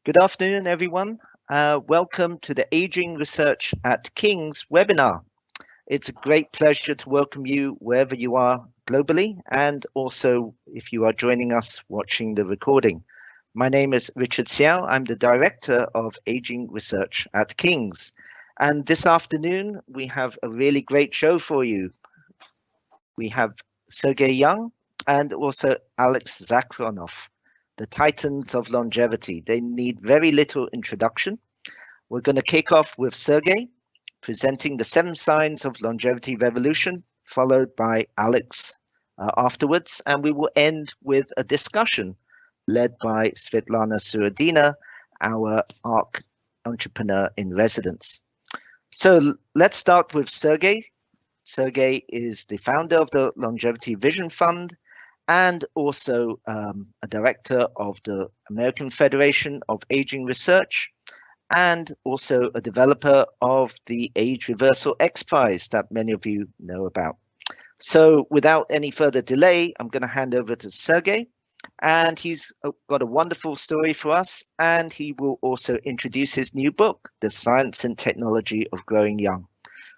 Good afternoon, everyone. Welcome to the Aging Research at King's webinar. It's a great pleasure to welcome you wherever you are globally, and also if you are joining us watching the recording. My name is Richard Xiao. I'm the Director of Aging Research at King's. And this afternoon, we have a really great show for you. We have Sergey Young and also Alex Zhavoronkov, the titans of longevity. They need very little introduction. We're going to kick off with Sergey presenting the 7 signs of longevity revolution, followed by Alex afterwards, and we will end with a discussion led by Svetlana Surodina, our ARC entrepreneur in residence. So let's start with Sergey. Sergey is the founder of the Longevity Vision Fund and also a director of the American Federation of Aging Research, and also a developer of the Age Reversal X Prize that many of you know about. So without any further delay, I'm going to hand over to Sergey, and he's got a wonderful story for us, and he will also introduce his new book, The Science and Technology of Growing Young.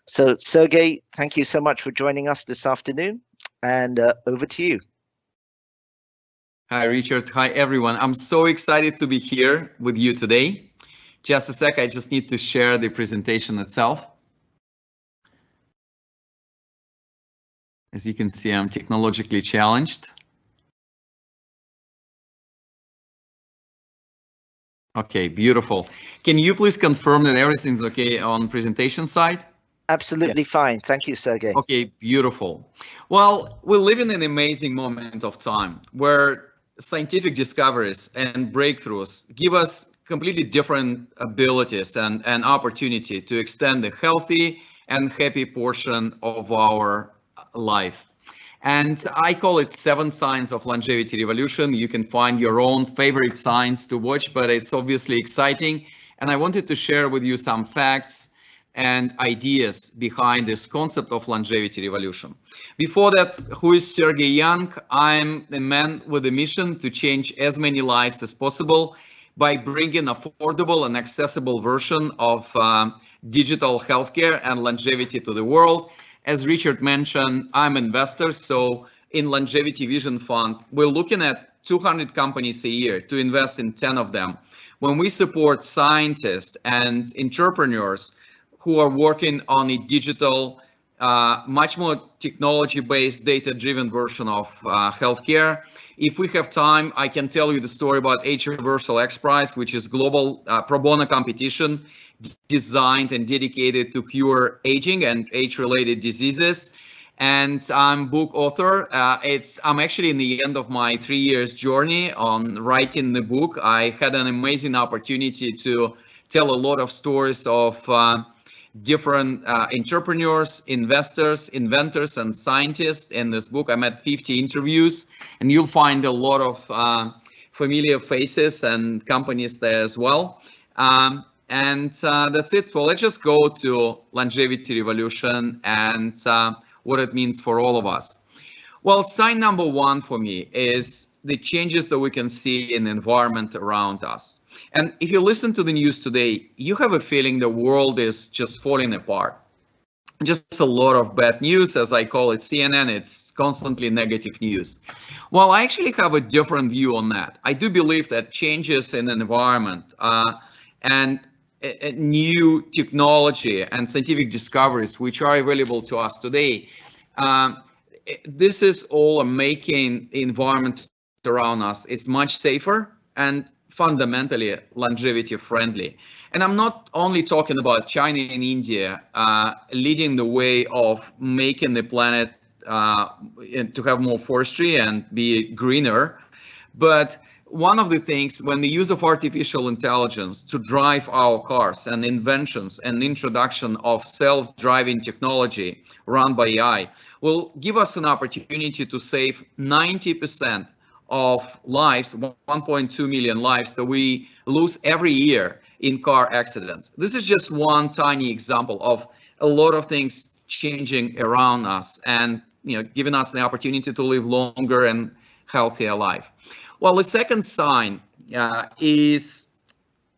So Sergey, thank you so much for joining us this afternoon, and over to you. Hi, Richard. Hi, everyone. I'm so excited to be here with you today. Just a sec, I just need to share the presentation itself. As you can see, I'm technologically challenged. Okay, beautiful. Can you please confirm that everything's okay on presentation side? Absolutely fine. Thank you, Sergey. Okay, beautiful. Well, we live in an amazing moment of time where scientific discoveries and breakthroughs give us completely different abilities and opportunity to extend the healthy and happy portion of our life. And I call it 7 signs of longevity revolution. You can find your own favorite signs to watch, but it's obviously exciting. And I wanted to share with you some facts and ideas behind this concept of longevity revolution. Before that, who is Sergey Young? I'm a man with a mission to change as many lives as possible by bringing affordable and accessible version of digital healthcare and longevity to the world. As Richard mentioned, I'm an investor, so in Longevity Vision Fund, we're looking at 200 companies a year to invest in 10 of them. When we support scientists and entrepreneurs who are working on a digital, much more technology-based, data-driven version of healthcare. If we have time, I can tell you the story about Age Reversal X Prize, which is global pro bono competition designed and dedicated to cure aging and age-related diseases. And I'm book author. I'm actually in the end of my 3 years journey on writing the book. I had an amazing opportunity to tell a lot of stories of different entrepreneurs, investors, inventors, and scientists in this book. I'm at 50 interviews, and you'll find a lot of familiar faces and companies there as well. And that's it. So let's just go to longevity revolution and what it means for all of us. Well, sign number 1 for me is the changes that we can see in the environment around us. And if you listen to the news today, you have a feeling the world is just falling apart. Just a lot of bad news, as I call it, CNN, it's constantly negative news. Well, I actually have a different view on that. I do believe that changes in the environment and new technology and scientific discoveries which are available to us today, this is all making the environment around us is much safer and fundamentally longevity friendly. And I'm not only talking about China and India leading the way of making the planet to have more forestry and be greener, but one of the things, when the use of artificial intelligence to drive our cars and inventions and introduction of self-driving technology run by AI will give us an opportunity to save 90% of lives, 1.2 million lives that we lose every year in car accidents. This is just one tiny example of a lot of things changing around us and giving us the opportunity to live longer and healthier life. Well, the second sign is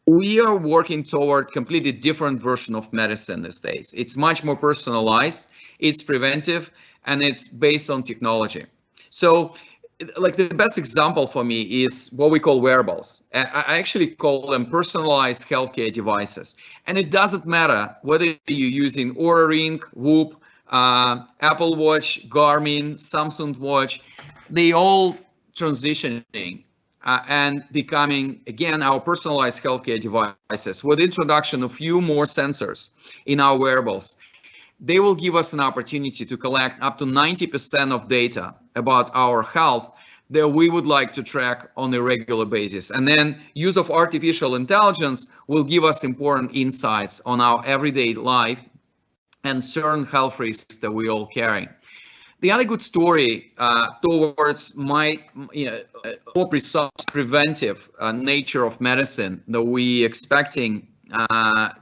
we are working toward completely different version of medicine these days. It's much more personalized, it's preventive, and it's based on technology. So like the best example for me is what we call wearables. I actually call them personalized healthcare devices. And it doesn't matter whether you're using Oura Ring, Whoop, Apple Watch, Garmin, Samsung Watch, they all transitioning and becoming, again, our personalized healthcare devices with introduction of few more sensors in our wearables. They will give us an opportunity to collect up to 90% of data about our health that we would like to track on a regular basis. And then use of artificial intelligence will give us important insights on our everyday life and certain health risks that we all carry. The other good story towards more precise preventive nature of medicine that we expecting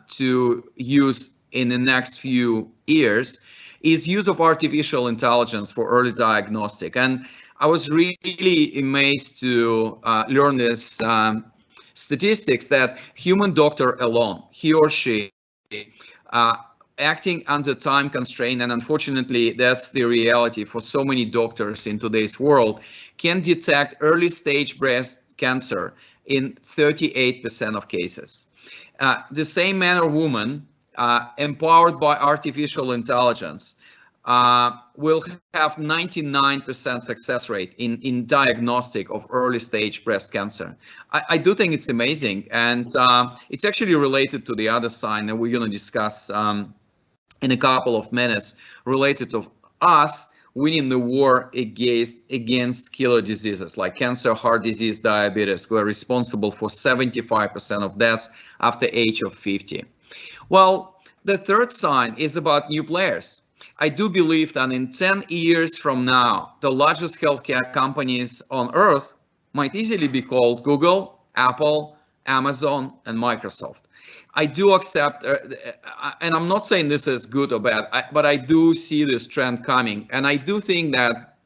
to use in the next few years is use of artificial intelligence for early diagnostic. And I was really amazed to learn this statistics that human doctor alone, he or she, acting under time constraint, and unfortunately that's the reality for so many doctors in today's world, can detect early stage breast cancer in 38% of cases. The same man or woman empowered by artificial intelligence will have 99% success rate in diagnostic of early stage breast cancer. I do think it's amazing, and it's actually related to the other sign that we're going to discuss in a couple of minutes, related to us winning the war against killer diseases like cancer, heart disease, diabetes, who are responsible for 75% of deaths after age of 50. Well, the third sign is about new players. I do believe that in 10 years from now, the largest healthcare companies on earth might easily be called Google, Apple, Amazon, and Microsoft. I do accept, and I'm not saying this is good or bad, but I do see this trend coming. And I do think that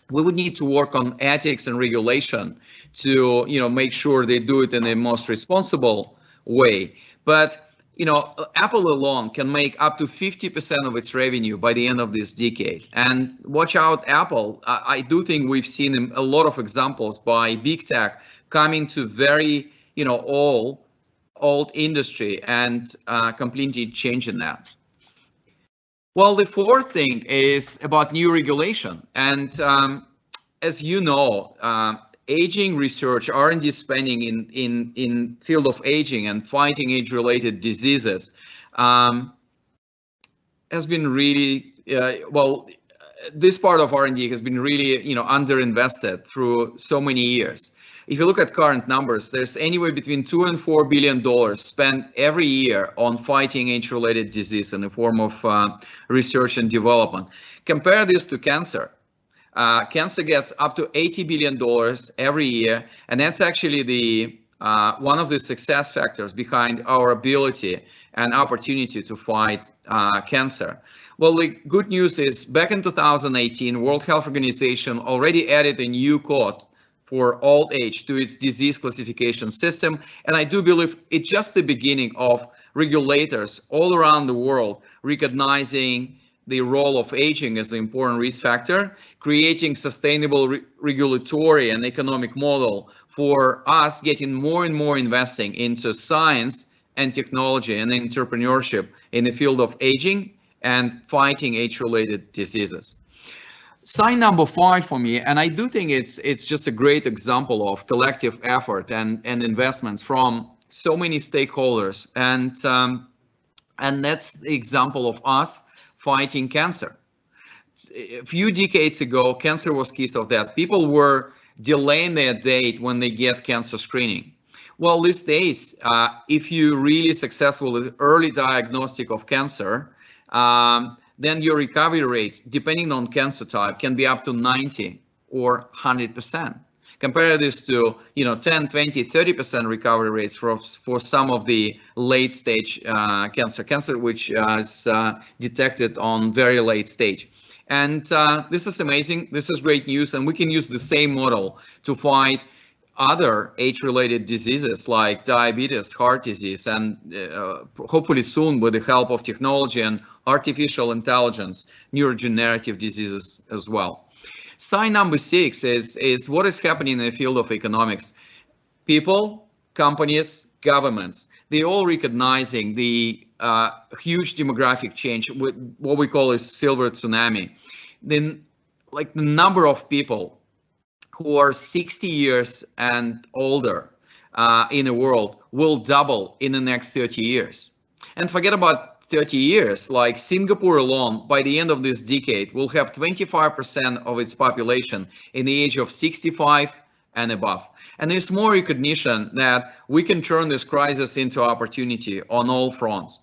we would need to work on ethics and regulation to, make sure they do it in the most responsible way. But, Apple alone can make up to 50% of its revenue by the end of this decade. And watch out, Apple. I do think we've seen a lot of examples by big tech coming to very, old industry and completely changing that. Well, the fourth thing is about new regulation. And as you know, aging research, R&D spending in field of aging and fighting age-related diseases has been really, this part of R&D has been really, underinvested through so many years. If you look at current numbers, there's anywhere between $2 and $4 billion spent every year on fighting age-related disease in the form of research and development. Compare this to cancer. Cancer gets up to $80 billion every year, and that's actually the one of the success factors behind our ability and opportunity to fight cancer. Well, the good news is back in 2018, World Health Organization already added a new code for old age to its disease classification system. And I do believe it's just the beginning of regulators all around the world recognizing the role of aging as an important risk factor, creating sustainable regulatory and economic model for us getting more and more investing into science and technology and entrepreneurship in the field of aging and fighting age-related diseases. Sign number 5 for me, and I do think it's just a great example of collective effort and investments from so many stakeholders, and that's the example of us fighting cancer. A few decades ago, cancer was case of that. People were delaying their date when they get cancer screening. Well, these days, if you're really successful with early diagnostic of cancer, then your recovery rates, depending on cancer type, can be up to 90 or 100%. Compare this to 10, 20, 30% recovery rates for some of the late stage cancer which is detected on very late stage. And this is amazing. This is great news, and we can use the same model to fight other age-related diseases like diabetes, heart disease, and hopefully soon, with the help of technology and artificial intelligence, neurodegenerative diseases as well. Sign number 6 is what is happening in the field of economics. People, companies, governments, they all recognizing the huge demographic change, with what we call a silver tsunami. Then, like, the number of people who are 60 years and older in the world will double in the next 30 years. And forget about 30 years, like Singapore alone, by the end of this decade, will have 25% of its population in the age of 65 and above. And there's more recognition that we can turn this crisis into opportunity on all fronts.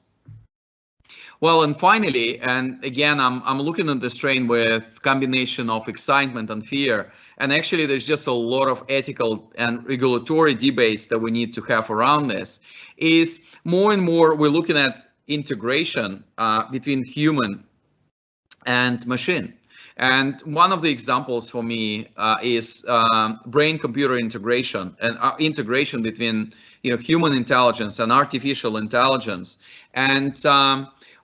Well, and finally, and again, I'm looking at this train with combination of excitement and fear. And actually, there's just a lot of ethical and regulatory debates that we need to have around this. Is more and more we're looking at integration between human and machine. And one of the examples for me is brain-computer integration, and integration between human intelligence and artificial intelligence. And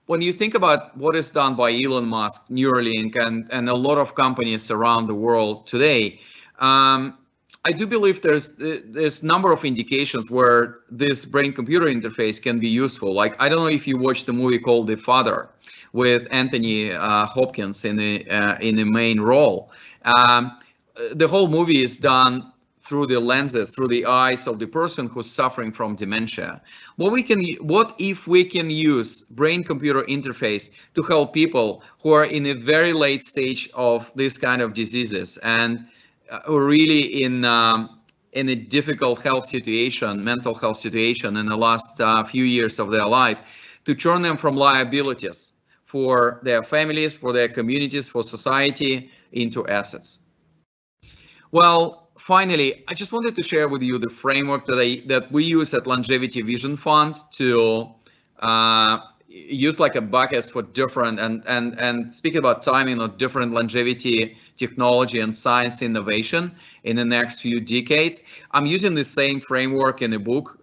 when you think about what is done by Elon Musk, Neuralink, and a lot of companies around the world today, I do believe there's number of indications where this brain-computer interface can be useful. Like, I don't know if you watched the movie called The Father with Anthony Hopkins in the main role. The whole movie is done through the lenses, through the eyes of the person who's suffering from dementia. What if we can use brain-computer interface to help people who are in a very late stage of this kind of diseases and really in a difficult health situation, mental health situation in the last few years of their life, to turn them from liabilities for their families, for their communities, for society, into assets. Well, finally, I just wanted to share with you the framework that we use at Longevity Vision Fund to use like a buckets for different and speak about timing of different longevity technology and science innovation in the next few decades. I'm using the same framework in the book,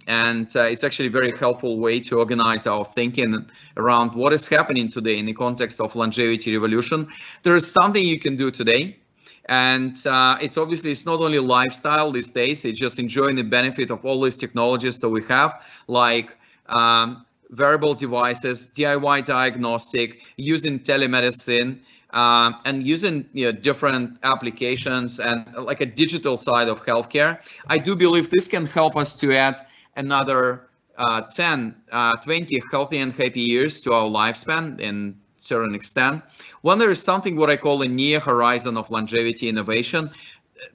and it's actually a very helpful way to organize our thinking around what is happening today in the context of longevity revolution. There is something you can do today. And it's not only lifestyle these days, it's just enjoying the benefit of all these technologies that we have, like wearable devices, DIY diagnostic, using telemedicine, and using different applications and like a digital side of healthcare. I do believe this can help us to add another 10, 20 healthy and happy years to our lifespan in certain extent. When there is something what I call a near horizon of longevity innovation,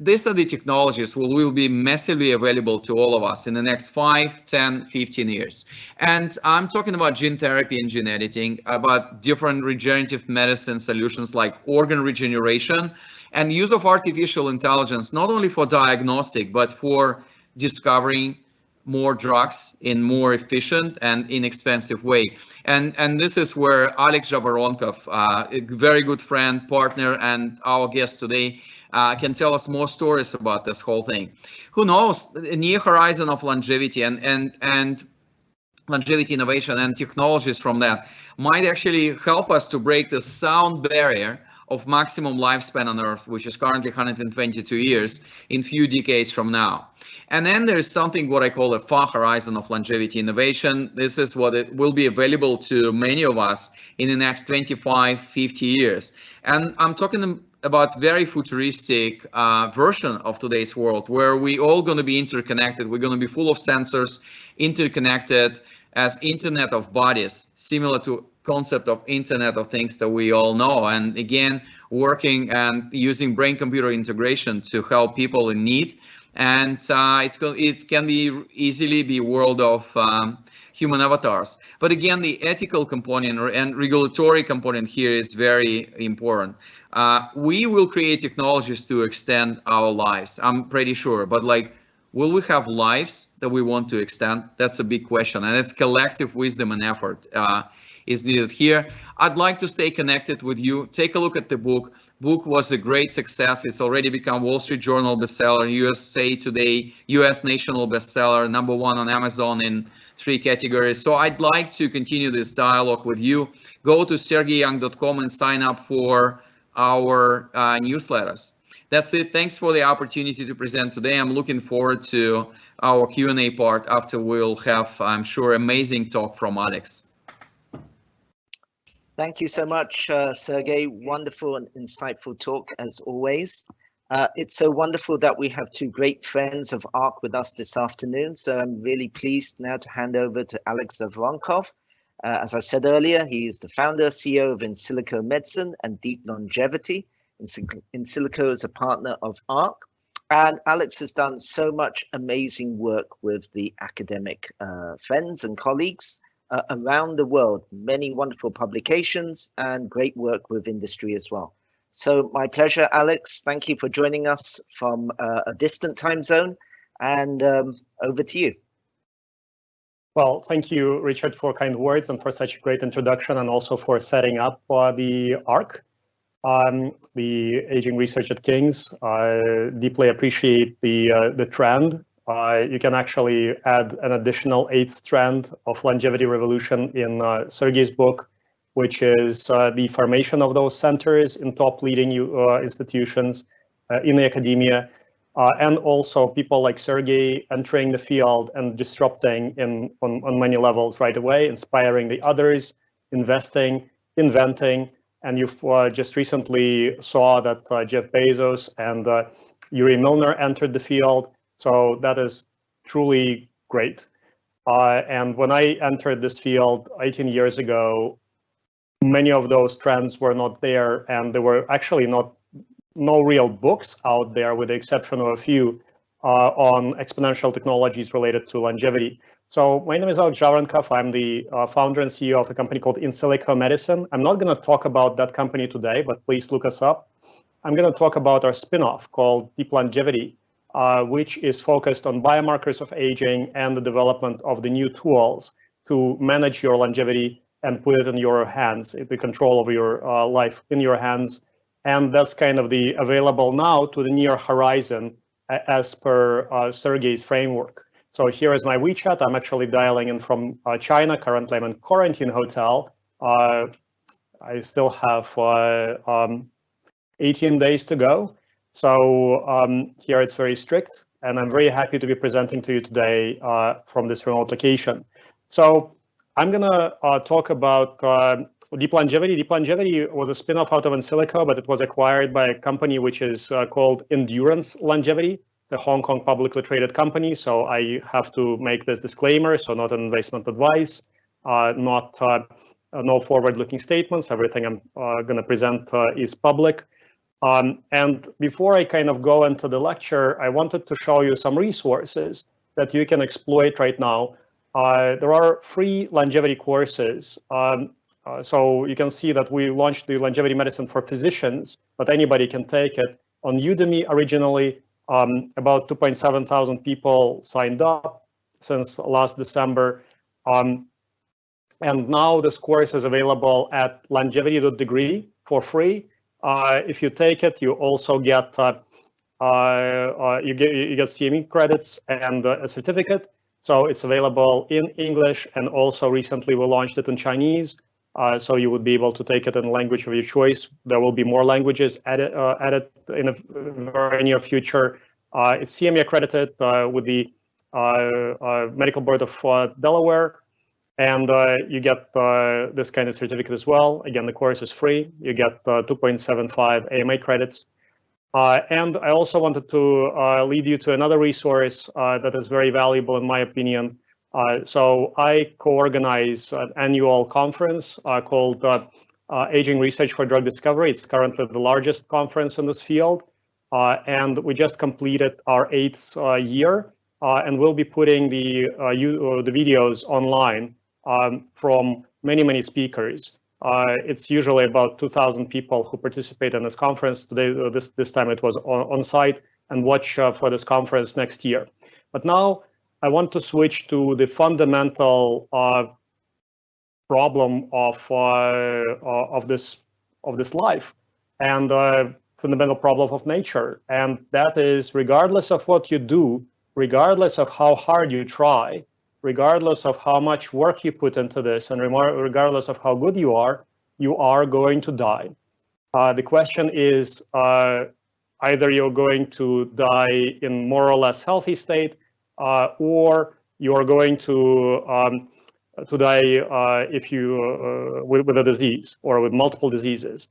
these are the technologies will be massively available to all of us in the next 5, 10, 15 years. And I'm talking about gene therapy and gene editing, about different regenerative medicine solutions like organ regeneration, and use of artificial intelligence, not only for diagnostic, but for discovering more drugs in more efficient and inexpensive way. And this is where Alex Zhavoronkov, a very good friend, partner, and our guest today, can tell us more stories about this whole thing. Who knows, a near horizon of longevity and longevity innovation and technologies from that might actually help us to break the sound barrier of maximum lifespan on Earth, which is currently 122 years, in few decades from now. And then there's something what I call a far horizon of longevity innovation. This is what it will be available to many of us in the next 25, 50 years. And I'm talking about very futuristic version of today's world, where we all going to be interconnected. We're going to be full of sensors, interconnected as Internet of Bodies, similar to concept of Internet of Things that we all know. And again, working and using brain-computer integration to help people in need. And it can be easily be world of human avatars. But again, the ethical component and regulatory component here is very important. We will create technologies to extend our lives, I'm pretty sure. But like, will we have lives that we want to extend? That's a big question. And it's collective wisdom and effort. is needed here. I'd like to stay connected with you. Take a look at the book. Book was a great success. It's already become Wall Street Journal bestseller, USA Today, US National bestseller, #1 on Amazon in 3 categories. So I'd like to continue this dialogue with you. Go to sergeyyoung.com and sign up for our newsletters. That's it. Thanks for the opportunity to present today. I'm looking forward to our Q&A part after we'll have, I'm sure, amazing talk from Alex. Thank you so much, Sergey. Wonderful and insightful talk as always. It's so wonderful that we have two great friends of ARC with us this afternoon. So I'm really pleased now to hand over to Alex Zhavoronkov. As I said earlier, he is the founder, CEO of In Silico Medicine and Deep Longevity. In Silico is a partner of ARC. And Alex has done so much amazing work with the academic friends and colleagues around the world. Many wonderful publications and great work with industry as well. So my pleasure, Alex. Thank you for joining us from a distant time zone, and over to you. Well, thank you, Richard, for kind words and for such a great introduction, and also for setting up the ARC, the Aging Research at King's. I deeply appreciate the trend. You can actually add an additional 8th strand of longevity revolution in Sergey's book, which is the formation of those centers in top leading institutions in the academia, and also people like Sergey entering the field and disrupting on many levels right away, inspiring the others, investing, inventing. And you've just recently saw that Jeff Bezos and Yuri Milner entered the field. So that is truly great. And when I entered this field 18 years ago, many of those trends were not there, and there were actually no real books out there, with the exception of a few on exponential technologies related to longevity. So my name is Alex Zhavoronkov. I'm the founder and CEO of a company called In Silico Medicine. I'm not going to talk about that company today, but please look us up. I'm going to talk about our spin-off called Deep Longevity, which is focused on biomarkers of aging and the development of the new tools to manage your longevity and put it in your hands, the control of your life in your hands. And that's kind of the available now to the near horizon as per Sergey's framework. So here is my WeChat. I'm actually dialing in from China. Currently, I'm in quarantine hotel. I still have 18 days to go. So here it's very strict, and I'm very happy to be presenting to you today from this remote location. So I'm gonna talk about Deep Longevity. Deep Longevity was a spin-off out of In Silico, but it was acquired by a company which is called Endurance Longevity, the Hong Kong publicly traded company. So I have to make this disclaimer. So not an investment advice, no forward-looking statements. Everything I'm gonna present is public. And before I kind of go into the lecture, I wanted to show you some resources that you can exploit right now. There are free longevity courses. So you can see that we launched the longevity medicine for physicians, but anybody can take it. On Udemy originally, about 2.7 thousand people signed up since last December. And now this course is available at longevity.degree for free. If you take it, you also get you get CME credits and a certificate. So it's available in English, and also recently we launched it in Chinese. So you would be able to take it in a language of your choice. There will be more languages added in a very near future. It's CME accredited with the Medical Board of Delaware. And you get this kind of certificate as well. Again, the course is free. You get 2.75 AMA credits. And I also wanted to lead you to another resource that is very valuable in my opinion. So I co-organize an annual conference called Aging Research for Drug Discovery. It's currently the largest conference in this field. And we just completed our 8th year. And we'll be putting the videos online from many speakers. It's usually about 2,000 people who participate in this conference. Today, this time it was on site, and watch for this conference next year. But now I want to switch to the fundamental problem of this life, and fundamental problem of nature, and that is, regardless of what you do, regardless of how hard you try, regardless of how much work you put into this, and regardless of how good you are going to die. The question is, either you're going to die in more or less healthy state, or you're going to die if you with a disease or with multiple diseases.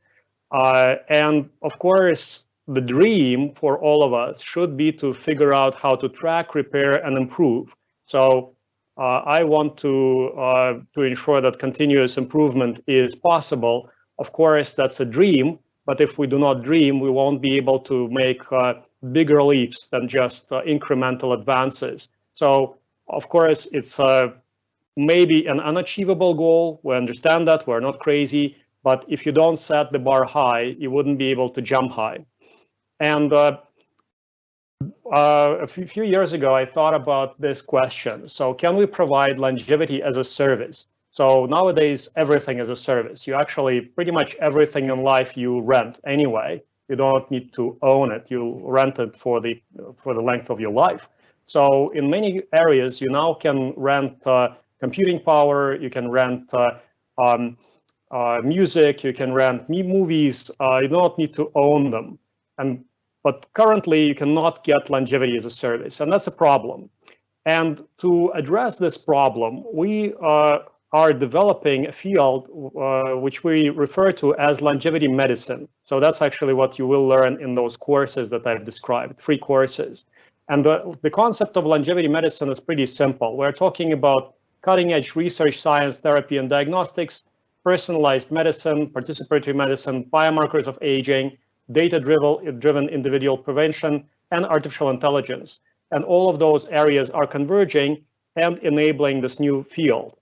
And of course, the dream for all of us should be to figure out how to track, repair, and improve. So I want to ensure that continuous improvement is possible. Of course, that's a dream, but if we do not dream, we won't be able to make bigger leaps than just incremental advances. So, of course, it's maybe an unachievable goal. We understand that, we're not crazy, but if you don't set the bar high, you wouldn't be able to jump high. And a few years ago, I thought about this question. So can we provide longevity as a service? So nowadays, everything is a service. You actually, pretty much everything in life you rent anyway. You don't need to own it. You rent it for the length of your life. So in many areas, you now can rent computing power, you can rent music, you can rent movies. You don't need to own them. But currently, you cannot get longevity as a service, and that's a problem. And to address this problem, we are developing a field which we refer to as longevity medicine. So that's actually what you will learn in those courses that I've described, 3 courses. And the concept of longevity medicine is pretty simple. We're talking about cutting-edge research, science, therapy, and diagnostics, personalized medicine, participatory medicine, biomarkers of aging, data-driven individual prevention, and artificial intelligence. And all of those areas are converging and enabling this new field.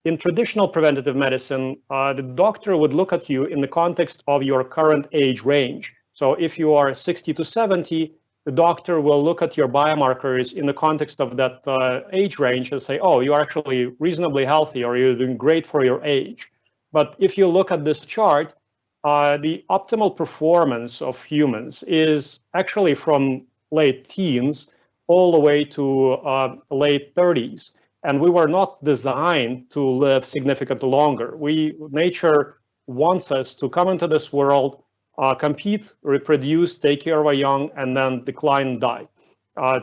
In traditional preventative medicine, the doctor would look at you in the context of your current age range. So if you are 60 to 70, the doctor will look at your biomarkers in the context of that age range and say, oh, you're actually reasonably healthy, or you're doing great for your age. But if you look at this chart, the optimal performance of humans is actually from late teens all the way to late 30s. And we were not designed to live significantly longer. Nature wants us to come into this world, compete, reproduce, take care of our young, and then decline and die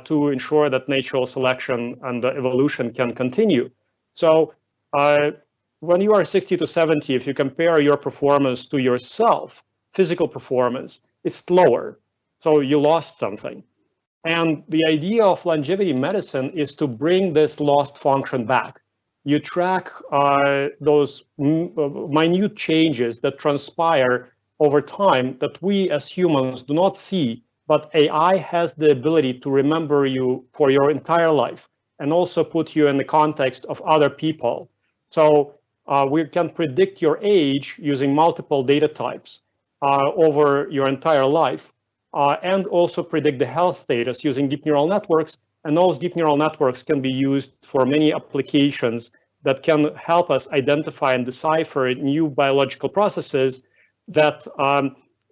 to ensure that natural selection and evolution can continue. So when you are 60 to 70, if you compare your performance to yourself, physical performance, it's lower. So you lost something. And the idea of longevity medicine is to bring this lost function back. You track those minute changes that transpire over time that we as humans do not see, but AI has the ability to remember you for your entire life and also put you in the context of other people. So we can predict your age using multiple data types over your entire life. And also predict the health status using deep neural networks. And those deep neural networks can be used for many applications that can help us identify and decipher new biological processes that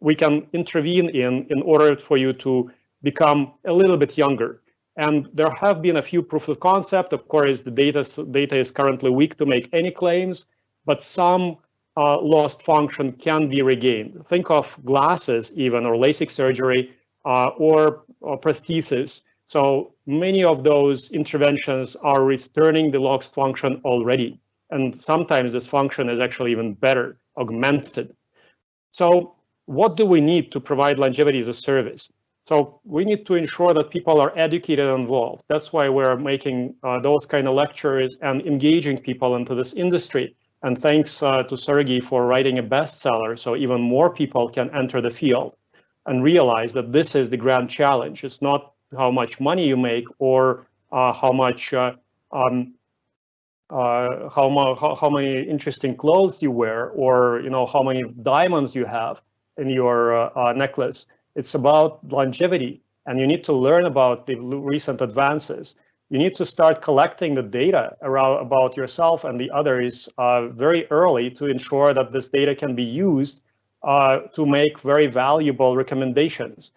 we can intervene in order for you to become a little bit younger. And there have been a few proof of concept. Of course, the data is currently weak to make any claims, but some lost function can be regained. Think of glasses even, or LASIK surgery, or prosthesis. So many of those interventions are returning the lost function already. And sometimes this function is actually even better, augmented. So what do we need to provide longevity as a service? So we need to ensure that people are educated and involved. That's why we're making those kind of lectures and engaging people into this industry. And thanks to Sergey for writing a bestseller, so even more people can enter the field and realize that this is the grand challenge. It's not how much money you make or how many interesting clothes you wear, or how many diamonds you have in your necklace. It's about longevity, and you need to learn about the recent advances. you need to start collecting the data about yourself and the others very early to ensure that this data can be used to make very valuable recommendations.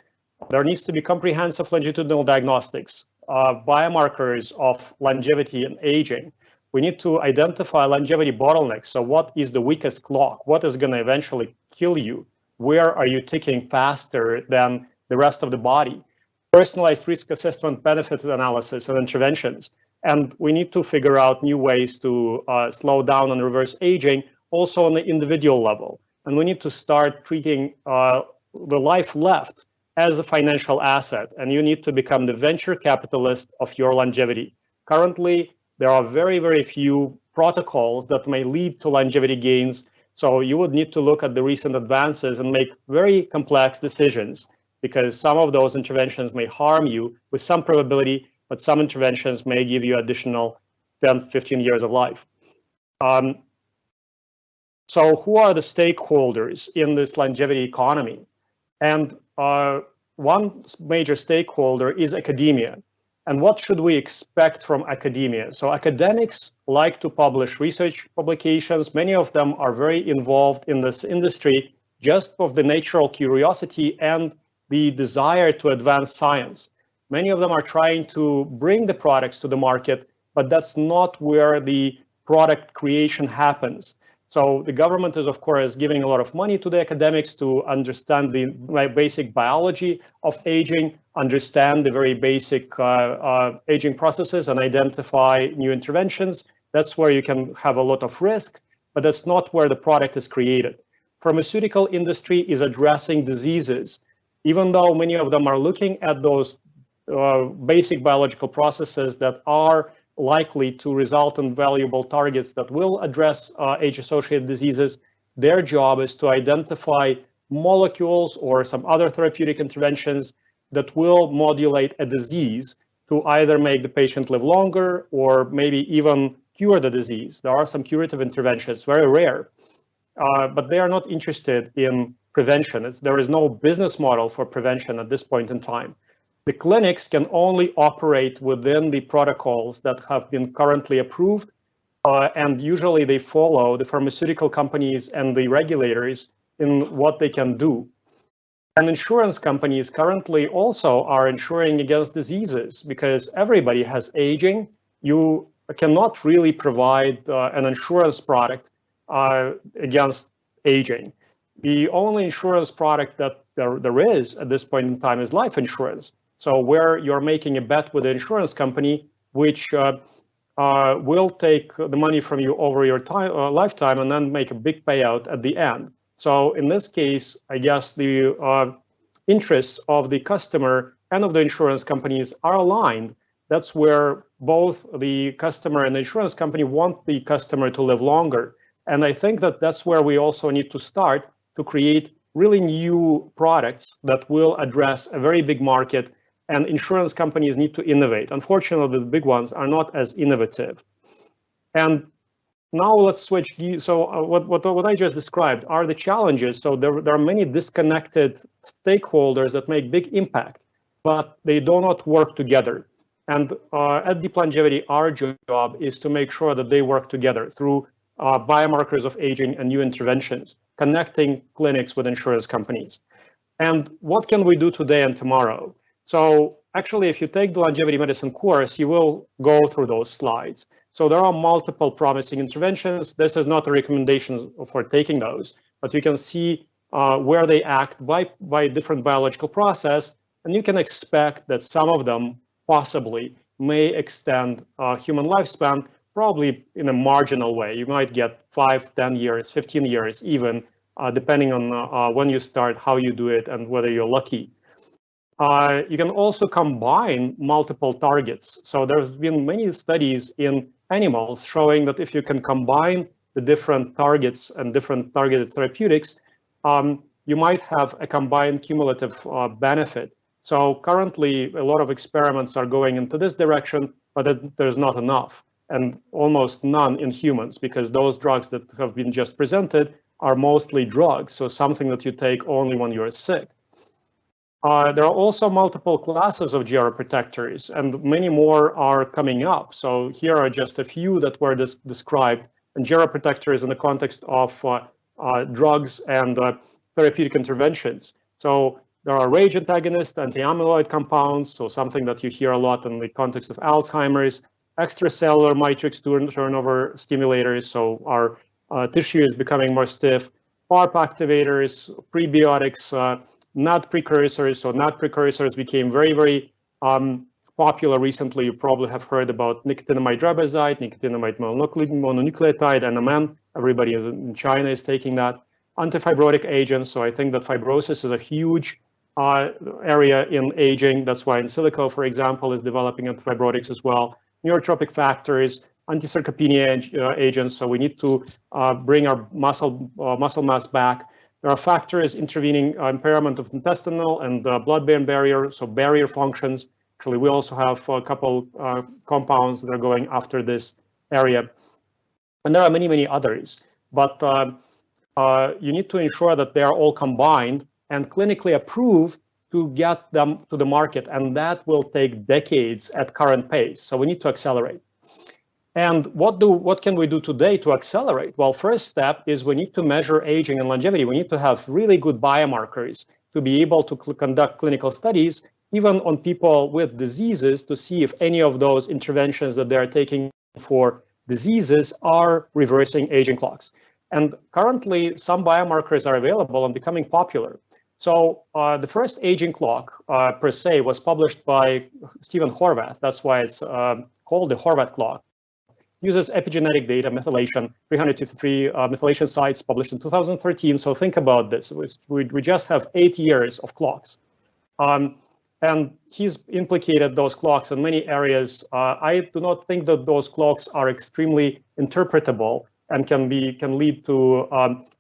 There needs to be comprehensive longitudinal diagnostics, biomarkers of longevity and aging. We need to identify longevity bottlenecks. So what is the weakest clock? What is going to eventually kill you? Where are you ticking faster than the rest of the body? Personalized risk assessment, benefit analysis, and interventions. And we need to figure out new ways to slow down and reverse aging, also on the individual level. And we need to start treating the life left as a financial asset. And you need to become the venture capitalist of your longevity. Currently, there are very, very few protocols that may lead to longevity gains. So you would need to look at the recent advances and make very complex decisions, because some of those interventions may harm you with some probability, but some interventions may give you additional 10, 15 years of life. So who are the stakeholders in this longevity economy? And one major stakeholder is academia. And what should we expect from academia? So academics like to publish research publications. Many of them are very involved in this industry just of the natural curiosity and the desire to advance science. Many of them are trying to bring the products to the market, but that's not where the product creation happens. So the government is, of course, giving a lot of money to the academics to understand the basic biology of aging, understand the very basic aging processes, and identify new interventions. That's where you can have a lot of risk, but that's not where the product is created. Pharmaceutical industry is addressing diseases. Even though many of them are looking at those basic biological processes that are likely to result in valuable targets that will address age-associated diseases, their job is to identify molecules or some other therapeutic interventions that will modulate a disease to either make the patient live longer or maybe even cure the disease. There are some curative interventions, very rare, but they are not interested in prevention. There is no business model for prevention at this point in time. The clinics can only operate within the protocols that have been currently approved, and usually they follow the pharmaceutical companies and the regulators in what they can do. And insurance companies currently also are insuring against diseases because everybody has aging. You cannot really provide an insurance product against aging. The only insurance product that there is at this point in time is life insurance. So where you're making a bet with the insurance company, which will take the money from you over your lifetime and then make a big payout at the end. So in this case, I guess the interests of the customer and of the insurance companies are aligned. That's where both the customer and the insurance company want the customer to live longer. And I think that that's where we also need to start to create really new products that will address a very big market, and insurance companies need to innovate. Unfortunately, the big ones are not as innovative. And now let's switch gears. So what I just described are the challenges. So there are many disconnected stakeholders that make big impact, but they do not work together. And at Deep Longevity, our job is to make sure that they work together through biomarkers of aging and new interventions, connecting clinics with insurance companies. And what can we do today and tomorrow? So actually, if you take the longevity medicine course, you will go through those slides. So there are multiple promising interventions. This is not a recommendation for taking those, but you can see where they act by different biological process, and you can expect that some of them possibly may extend human lifespan, probably in a marginal way. You might get 5, 10 years, 15 years even, depending on when you start, how you do it, and whether you're lucky. You can also combine multiple targets. So there's been many studies in animals showing that if you can combine the different targets and different targeted therapeutics, you might have a combined cumulative benefit. So currently, a lot of experiments are going into this direction, but there's not enough, and almost none in humans, because those drugs that have been just presented are mostly drugs, so something that you take only when you're sick. There are also multiple classes of geroprotectors, and many more are coming up. So here are just a few that were described. And geroprotectors in the context of drugs and therapeutic interventions. So there are RAGE antagonists, anti-amyloid compounds, so something that you hear a lot in the context of Alzheimer's, extracellular matrix turnover stimulators, so our tissue is becoming more stiff, PARP activators, prebiotics, NAD precursors. So NAD precursors became very, very popular recently. You probably have heard about nicotinamide riboside, nicotinamide mononucleotide, NMN. Everybody in China is taking that. Antifibrotic agents. So I think that fibrosis is a huge area in aging. That's why in silico, for example, is developing antifibrotics as well. Neurotropic factors, anti-sarcopenia agents. So we need to bring our muscle mass back. There are factors intervening impairment of intestinal and blood-brain barrier, so barrier functions. Actually, we also have a couple compounds that are going after this area. And there are many, many others. But you need to ensure that they are all combined and clinically approved to get them to the market. And that will take decades at current pace. So we need to accelerate. And what can we do today to accelerate? Well, first step is we need to measure aging and longevity. We need to have really good biomarkers to be able to conduct clinical studies, even on people with diseases, to see if any of those interventions that they are taking for diseases are reversing aging clocks. And currently, some biomarkers are available and becoming popular. So the first aging clock, per se, was published by Stephen Horvath. That's why it's called the Horvath clock. Uses epigenetic data, methylation, 353 methylation sites published in 2013. So think about this. We just have 8 years of clocks. And he's implicated those clocks in many areas. I do not think that those clocks are extremely interpretable and can lead to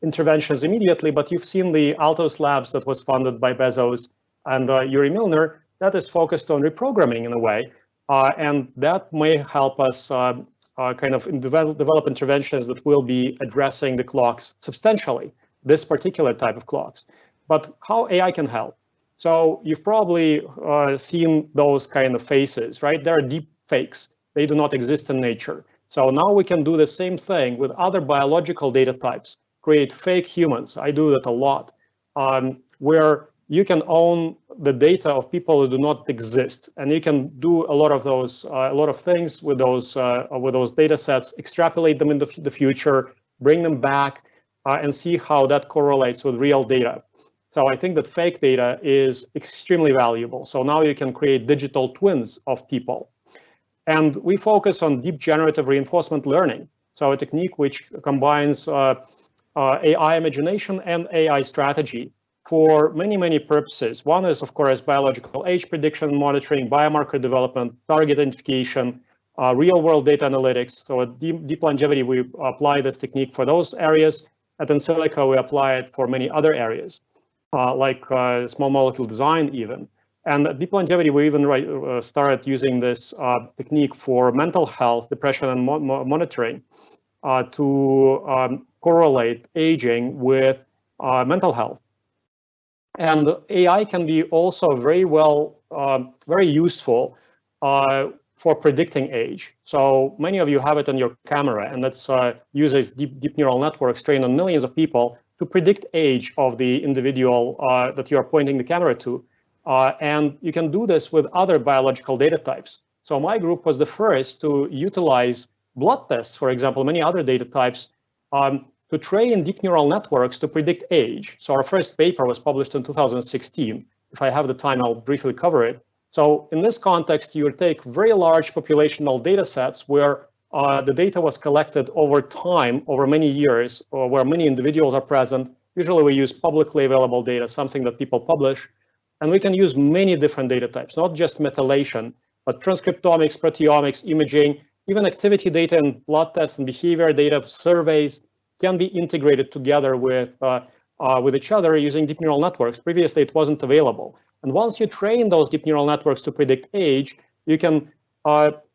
interventions immediately. But you've seen the Altos Labs that was funded by Bezos and Yuri Milner. That is focused on reprogramming in a way. And that may help us kind of develop interventions that will be addressing the clocks substantially, this particular type of clocks. But how AI can help? So you've probably seen those kind of faces, right? There are deep fakes. They do not exist in nature. So now we can do the same thing with other biological data types, create fake humans. I do that a lot, where you can own the data of people who do not exist, and you can do a lot of those, a lot of things with those data sets, extrapolate them in the future, bring them back, and see how that correlates with real data. So I think that fake data is extremely valuable. So now you can create digital twins of people. And we focus on deep generative reinforcement learning. So a technique which combines AI imagination and AI strategy for many, many purposes. One is, of course, biological age prediction, monitoring, biomarker development, target identification, real-world data analytics. So at deep longevity, we apply this technique for those areas. At in silico, we apply it for many other areas, like small molecule design even. And at deep longevity, we even started using this technique for mental health, depression, and monitoring to correlate aging with mental health. And AI can be also very useful for predicting age. So many of you have it on your camera, and that's uses deep neural networks trained on millions of people to predict age of the individual that you are pointing the camera to. And you can do this with other biological data types. So my group was the first to utilize blood tests, for example, many other data types, to train deep neural networks to predict age. So our first paper was published in 2016. If I have the time, I'll briefly cover it. So in this context, you would take very large populational data sets where the data was collected over time, over many years, or where many individuals are present. Usually we use publicly available data, something that people publish. And we can use many different data types, not just methylation, but transcriptomics, proteomics, imaging, even activity data and blood tests and behavior data, surveys can be integrated together with each other using deep neural networks. Previously, it wasn't available. And once you train those deep neural networks to predict age, you can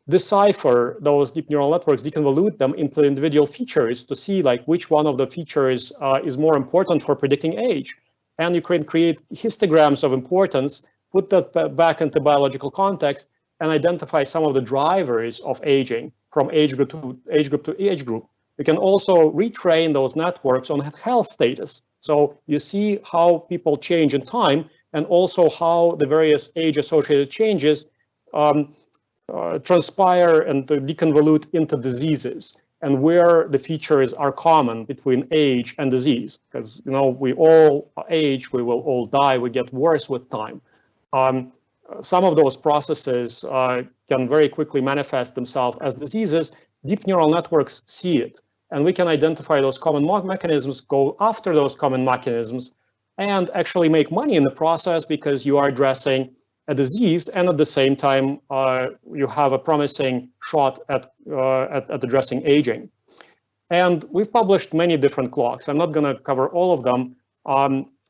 decipher those deep neural networks, deconvolute them into individual features to see like which one of the features is more important for predicting age. and you can create histograms of importance, put that back into biological context, and identify some of the drivers of aging from age group to age group. You can also retrain those networks on health status. So you see how people change in time, and also how the various age-associated changes transpire and deconvolute into diseases, and where the features are common between age and disease. Because we all age, we will all die, we get worse with time. Some of those processes can very quickly manifest themselves as diseases. Deep neural networks see it, and we can identify those common mechanisms, go after those common mechanisms, and actually make money in the process, because you are addressing a disease, and at the same time, you have a promising shot at addressing aging. And we've published many different clocks. I'm not going to cover all of them,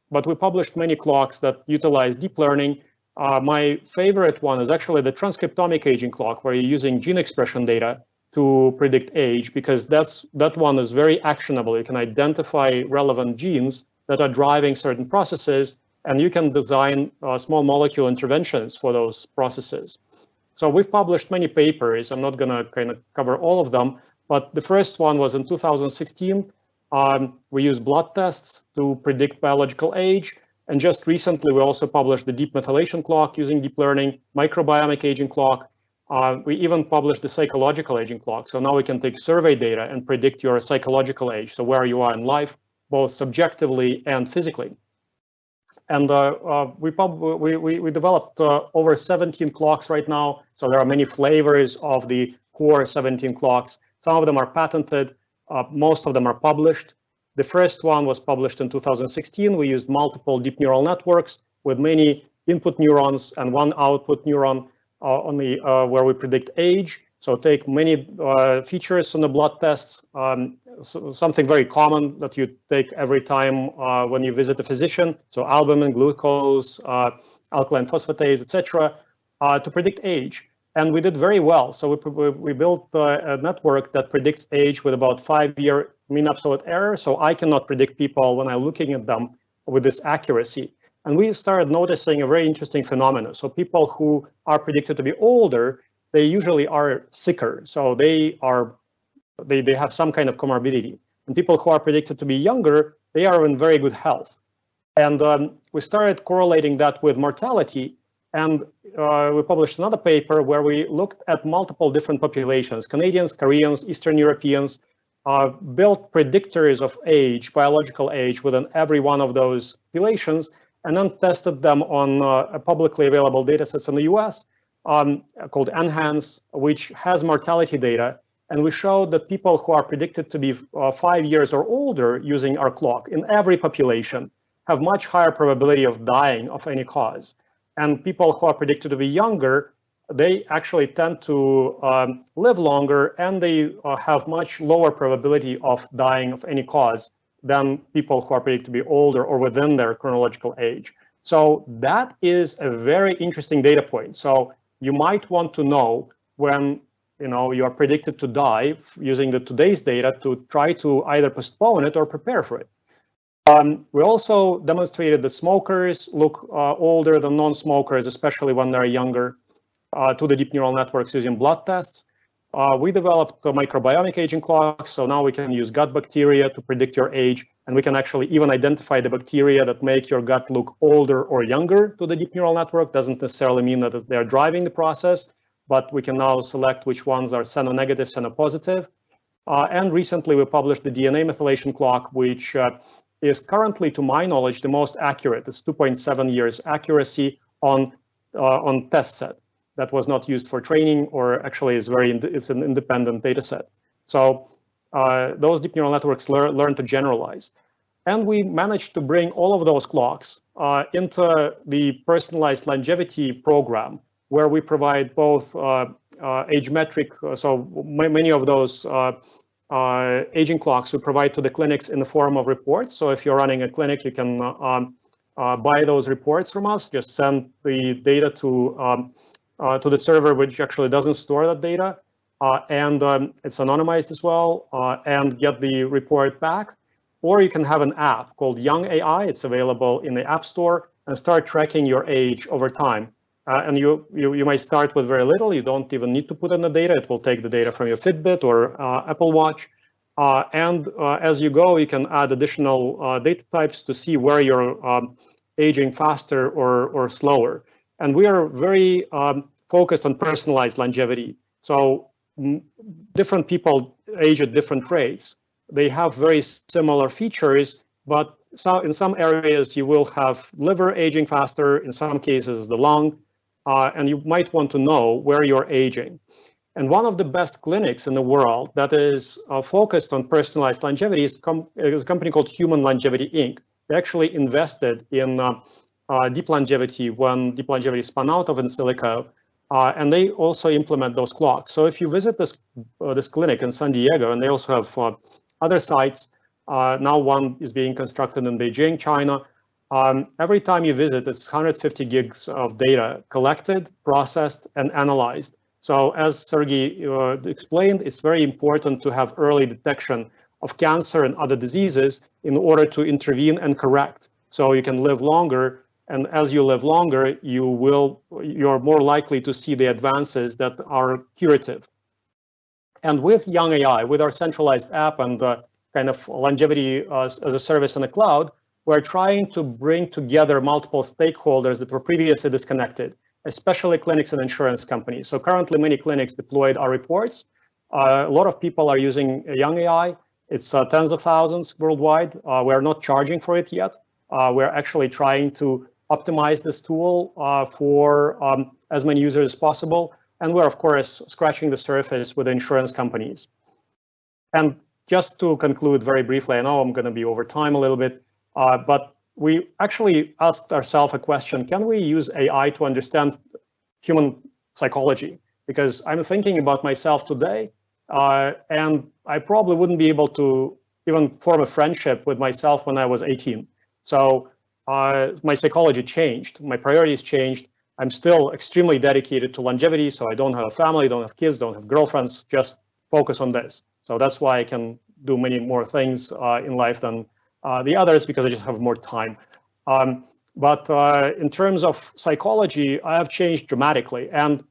but we published many clocks that utilize deep learning. My favorite one is actually the transcriptomic aging clock, where you're using gene expression data to predict age, because that one is very actionable. You can identify relevant genes that are driving certain processes, and you can design small molecule interventions for those processes. So we've published many papers. I'm not going to kind of cover all of them, but the first one was in 2016. We used blood tests to predict biological age. And just recently, we also published the deep methylation clock using deep learning, microbiomic aging clock. We even published the psychological aging clock. So now we can take survey data and predict your psychological age, so where you are in life, both subjectively and physically. And we developed over 17 clocks right now. So there are many flavors of the core 17 clocks. Some of them are patented. Most of them are published. The first one was published in 2016. We used multiple deep neural networks with many input neurons and one output neuron where we predict age. So take many features on the blood tests, something very common that you take every time when you visit a physician. So albumin, glucose, alkaline phosphatase, etc., to predict age. And we did very well. So we built a network that predicts age with about 5-year mean absolute error. So I cannot predict people when I'm looking at them with this accuracy. And we started noticing a very interesting phenomenon. So people who are predicted to be older, they usually are sicker. So they have some kind of comorbidity. And people who are predicted to be younger, they are in very good health. And we started correlating that with mortality. And we published another paper where we looked at multiple different populations, Canadians, Koreans, Eastern Europeans, built predictors of age, biological age, within every one of those populations, and then tested them on publicly available datasets in the US called NHANES, which has mortality data. And we showed that people who are predicted to be 5 years or older using our clock in every population have much higher probability of dying of any cause. And people who are predicted to be younger, they actually tend to live longer, and they have much lower probability of dying of any cause than people who are predicted to be older or within their chronological age. So that is a very interesting data point. So you might want to know when you are predicted to die using today's data to try to either postpone it or prepare for it. We also demonstrated that smokers look older than non-smokers, especially when they're younger, to the deep neural networks using blood tests. We developed microbiomic aging clocks, so now we can use gut bacteria to predict your age, and we can actually even identify the bacteria that make your gut look older or younger to the deep neural network. Doesn't necessarily mean that they're driving the process, but we can now select which ones are senonegative, senopositive. And recently we published the DNA methylation clock, which is currently, to my knowledge, the most accurate. It's 2.7 years accuracy on test set that was not used for training, or actually is it's an independent data set. So those deep neural networks learn to generalize. And we managed to bring all of those clocks into the personalized longevity program, where we provide both age metric, so many of those aging clocks we provide to the clinics in the form of reports. So if you're running a clinic, you can buy those reports from us. Just send the data to the server, which actually doesn't store that data, and it's anonymized as well, and get the report back. or you can have an app called Young AI. It's available in the App Store, and start tracking your age over time. And you might start with very little. You don't even need to put in the data. It will take the data from your Fitbit or Apple Watch. And as you go, you can add additional data types to see where you're aging faster or slower. And we are very focused on personalized longevity. So different people age at different rates. They have very similar features, but in some areas you will have liver aging faster, in some cases the lung, and you might want to know where you're aging. And one of the best clinics in the world that is focused on personalized longevity is a company called Human Longevity Inc. They actually invested in Deep Longevity when Deep Longevity spun out of Insilico, and they also implement those clocks. So if you visit this clinic in San Diego, and they also have other sites, now one is being constructed in Beijing, China. Every time you visit, it's 150 gigs of data collected, processed, and analyzed. So as Sergey explained, it's very important to have early detection of cancer and other diseases in order to intervene and correct. So you can live longer, and as you live longer, you're more likely to see the advances that are curative. And with Young AI, with our centralized app and kind of longevity as a service in the cloud, we're trying to bring together multiple stakeholders that were previously disconnected, especially clinics and insurance companies. So currently many clinics deployed our reports. A lot of people are using Young AI. It's tens of thousands worldwide. We're not charging for it yet. We're actually trying to optimize this tool for as many users as possible. And we're, of course, scratching the surface with insurance companies. And just to conclude very briefly, I know I'm going to be over time a little bit, but we actually asked ourselves a question: can we use AI to understand human psychology? Because I'm thinking about myself today, and I probably wouldn't be able to even form a friendship with myself when I was 18. So my psychology changed, my priorities changed. I'm still extremely dedicated to longevity, so I don't have a family, don't have kids, don't have girlfriends, just focus on this. So that's why I can do many more things in life than the others, because I just have more time. But in terms of psychology, I have changed dramatically. And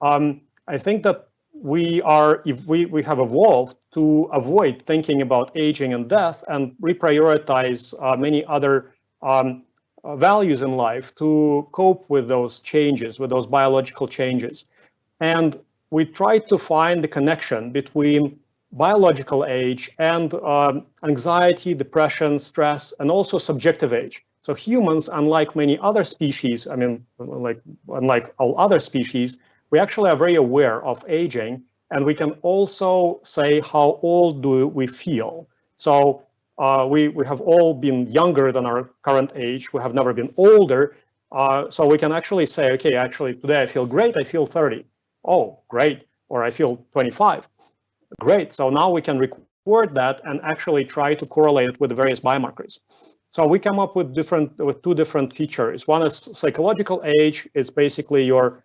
I think that we have evolved to avoid thinking about aging and death and reprioritize many other values in life to cope with those changes, with those biological changes. And we try to find the connection between biological age and anxiety, depression, stress, and also subjective age. So humans, unlike many other species, I mean, unlike all other species, we actually are very aware of aging, and we can also say how old do we feel. So we have all been younger than our current age. We have never been older. So we can actually say, okay, actually today I feel great, I feel 30. Oh, great. Or I feel 25. Great. So now we can record that and actually try to correlate it with the various biomarkers. So we come up with two different features. One is psychological age. It's basically your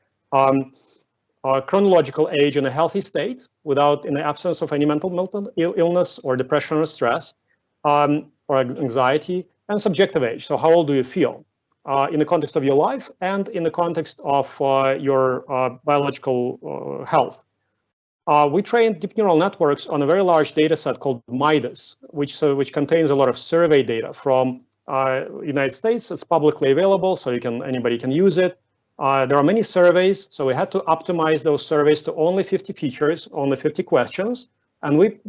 chronological age in a healthy state, in the absence of any mental illness or depression or stress, or anxiety, and subjective age. So how old do you feel in the context of your life and in the context of your biological health? We trained deep neural networks on a very large data set called MIDAS, which contains a lot of survey data from United States. It's publicly available, so anybody can use it. There are many surveys, so we had to optimize those surveys to only 50 features, only 50 questions, and we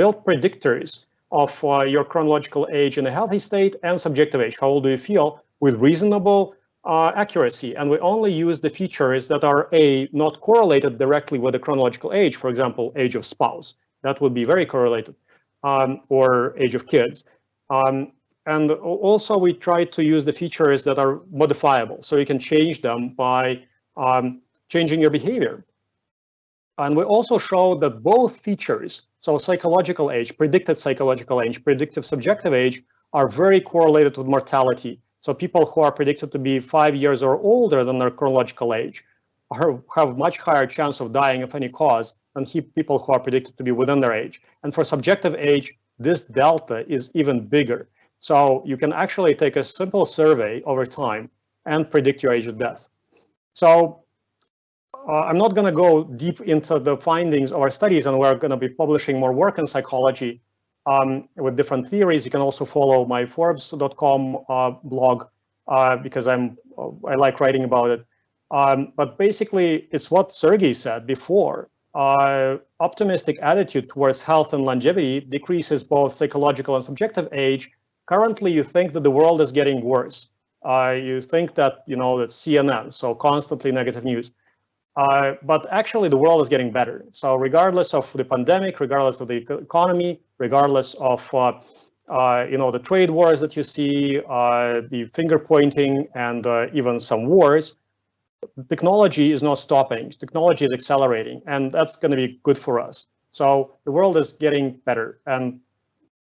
built predictors of your chronological age in a healthy state and subjective age, how old do you feel, with reasonable accuracy. And we only use the features that are not correlated directly with the chronological age, for example, age of spouse. That would be very correlated, or age of kids. And also we try to use the features that are modifiable, so you can change them by changing your behavior. And we also show that both features, so psychological age, predicted psychological age, predictive subjective age, are very correlated with mortality. So people who are predicted to be 5 years or older than their chronological age have much higher chance of dying of any cause than people who are predicted to be within their age. And for subjective age, this delta is even bigger. So you can actually take a simple survey over time and predict your age of death. So I'm not going to go deep into the findings of our studies, and we're going to be publishing more work in psychology with different theories. You can also follow my Forbes.com blog because I like writing about it. But basically, it's what Sergey said before. Optimistic attitude towards health and longevity decreases both psychological and subjective age. Currently, you think that the world is getting worse. You think that, that's CNN, so constantly negative news. But actually, the world is getting better. So regardless of the pandemic, regardless of the economy, regardless of the trade wars that you see, the finger pointing, and even some wars, technology is not stopping. Technology is accelerating, and that's going to be good for us. So the world is getting better, and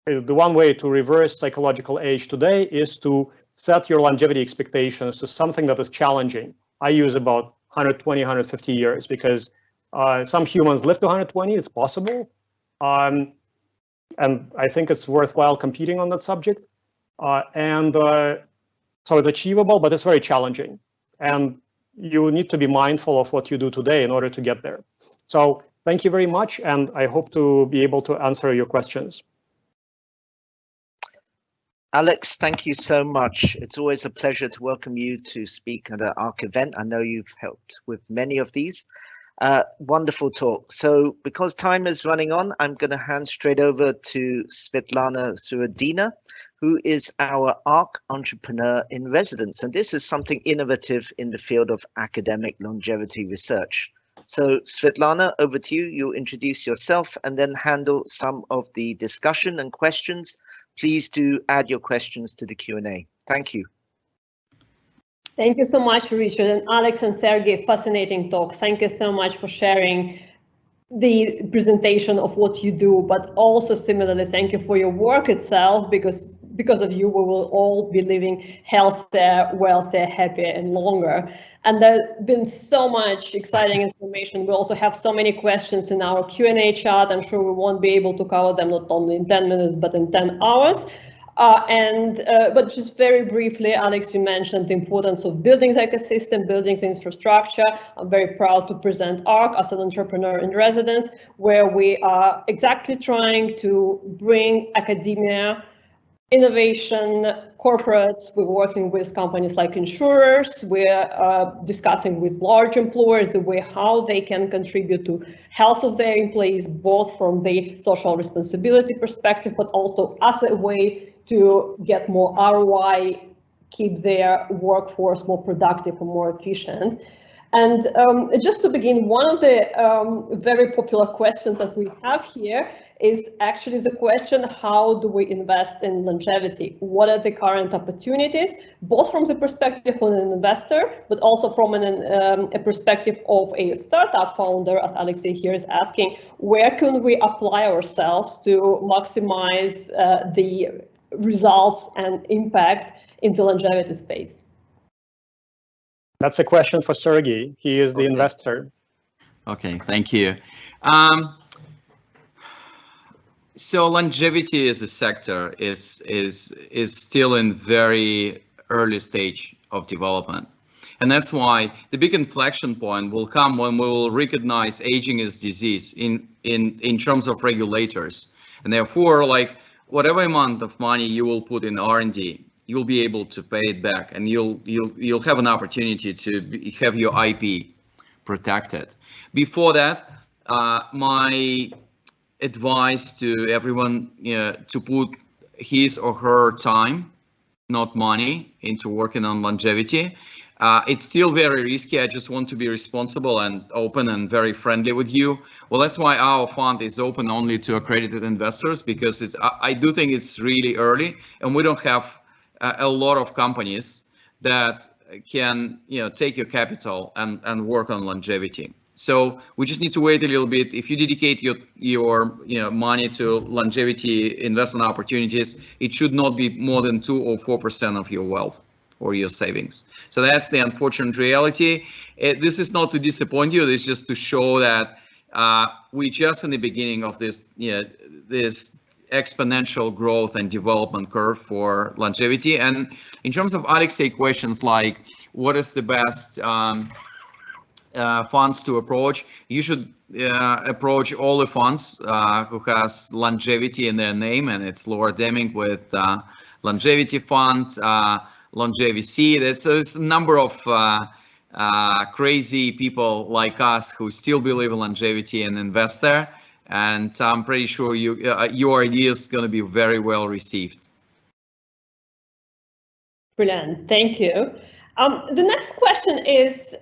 the one way to reverse psychological age today is to set your longevity expectations to something that is challenging. I use about 120, 150 years because some humans live to 120. It's possible, and I think it's worthwhile competing on that subject. So it's achievable, but it's very challenging, and you need to be mindful of what you do today in order to get there. So thank you very much, and I hope to be able to answer your questions. Alex, thank you so much. It's always a pleasure to welcome you to speak at the ARC event. I know you've helped with many of these. Wonderful talk. So because time is running on, I'm going to hand straight over to Svetlana Surodina, who is our ARC entrepreneur in residence. And this is something innovative in the field of academic longevity research. So Svetlana, over to you. You'll introduce yourself and then handle some of the discussion and questions. Please do add your questions to the Q&A. Thank you. Thank you so much, Richard, and Alex and Sergey. Fascinating talks. Thank you so much for sharing the presentation of what you do, but also similarly, thank you for your work itself, because of you, we will all be living healthier, wealthier, happier, and longer. And there's been so much exciting information. We also have so many questions in our Q&A chat. I'm sure we won't be able to cover them not only in 10 minutes, but in 10 hours. But just very briefly, Alex, you mentioned the importance of buildings ecosystem, buildings infrastructure. I'm very proud to present ARC as an entrepreneur in residence, where we are exactly trying to bring academia, innovation, corporates. We're working with companies like insurers. We're discussing with large employers the way how they can contribute to health of their employees, both from the social responsibility perspective, but also as a way to get more ROI, keep their workforce more productive and more efficient. And just to begin, one of the very popular questions that we have here is actually the question, how do we invest in longevity? What are the current opportunities, both from the perspective of an investor, but also from a perspective of a startup founder, as Alexei here is asking, where can we apply ourselves to maximize the results and impact in the longevity space? That's a question for Sergey. He is the investor. Okay, thank you. So longevity as a sector is still in very early stage of development. And that's why the big inflection point will come when we will recognize aging as disease in terms of regulators. And therefore, like whatever amount of money you will put in R&D, you'll be able to pay it back, and you'll have an opportunity to have your IP protected. Before that, my advice to everyone, to put his or her time, not money, into working on longevity. It's still very risky. I just want to be responsible and open and very friendly with you. Well, that's why our fund is open only to accredited investors, because I do think it's really early, and we don't have a lot of companies that can take your capital and work on longevity. So we just need to wait a little bit. If you dedicate your money to longevity investment opportunities, it should not be more than 2 or 4% of your wealth or your savings. So that's the unfortunate reality. This is not to disappoint you. It's just to show that we're just in the beginning of this this exponential growth and development curve for longevity. And in terms of Alexei questions like what is the best funds to approach, you should approach all the funds who has longevity in their name, and it's Laura Deming with Longevity Fund, Longevity. There's a number of crazy people like us who still believe in longevity and invest there, and I'm pretty sure your idea is going to be very well received. Brilliant, thank you. The next question is,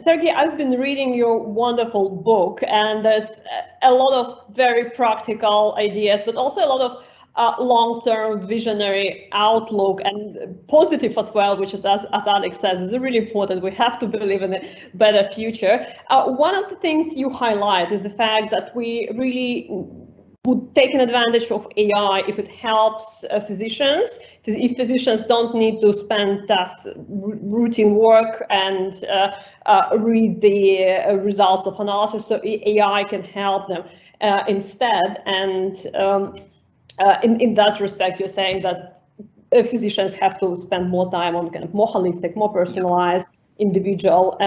Sergey, I've been reading your wonderful book, and there's a lot of very practical ideas, but also a lot of long-term visionary outlook and positive as well, which is, as Alex says, is really important. We have to believe in a better future. One of the things you highlight is the fact that we really would take an advantage of AI if it helps physicians. If physicians don't need to spend routine work and read the results of analysis, so AI can help them instead. And in that respect, you're saying that physicians have to spend more time on kind of more holistic, more personalized individual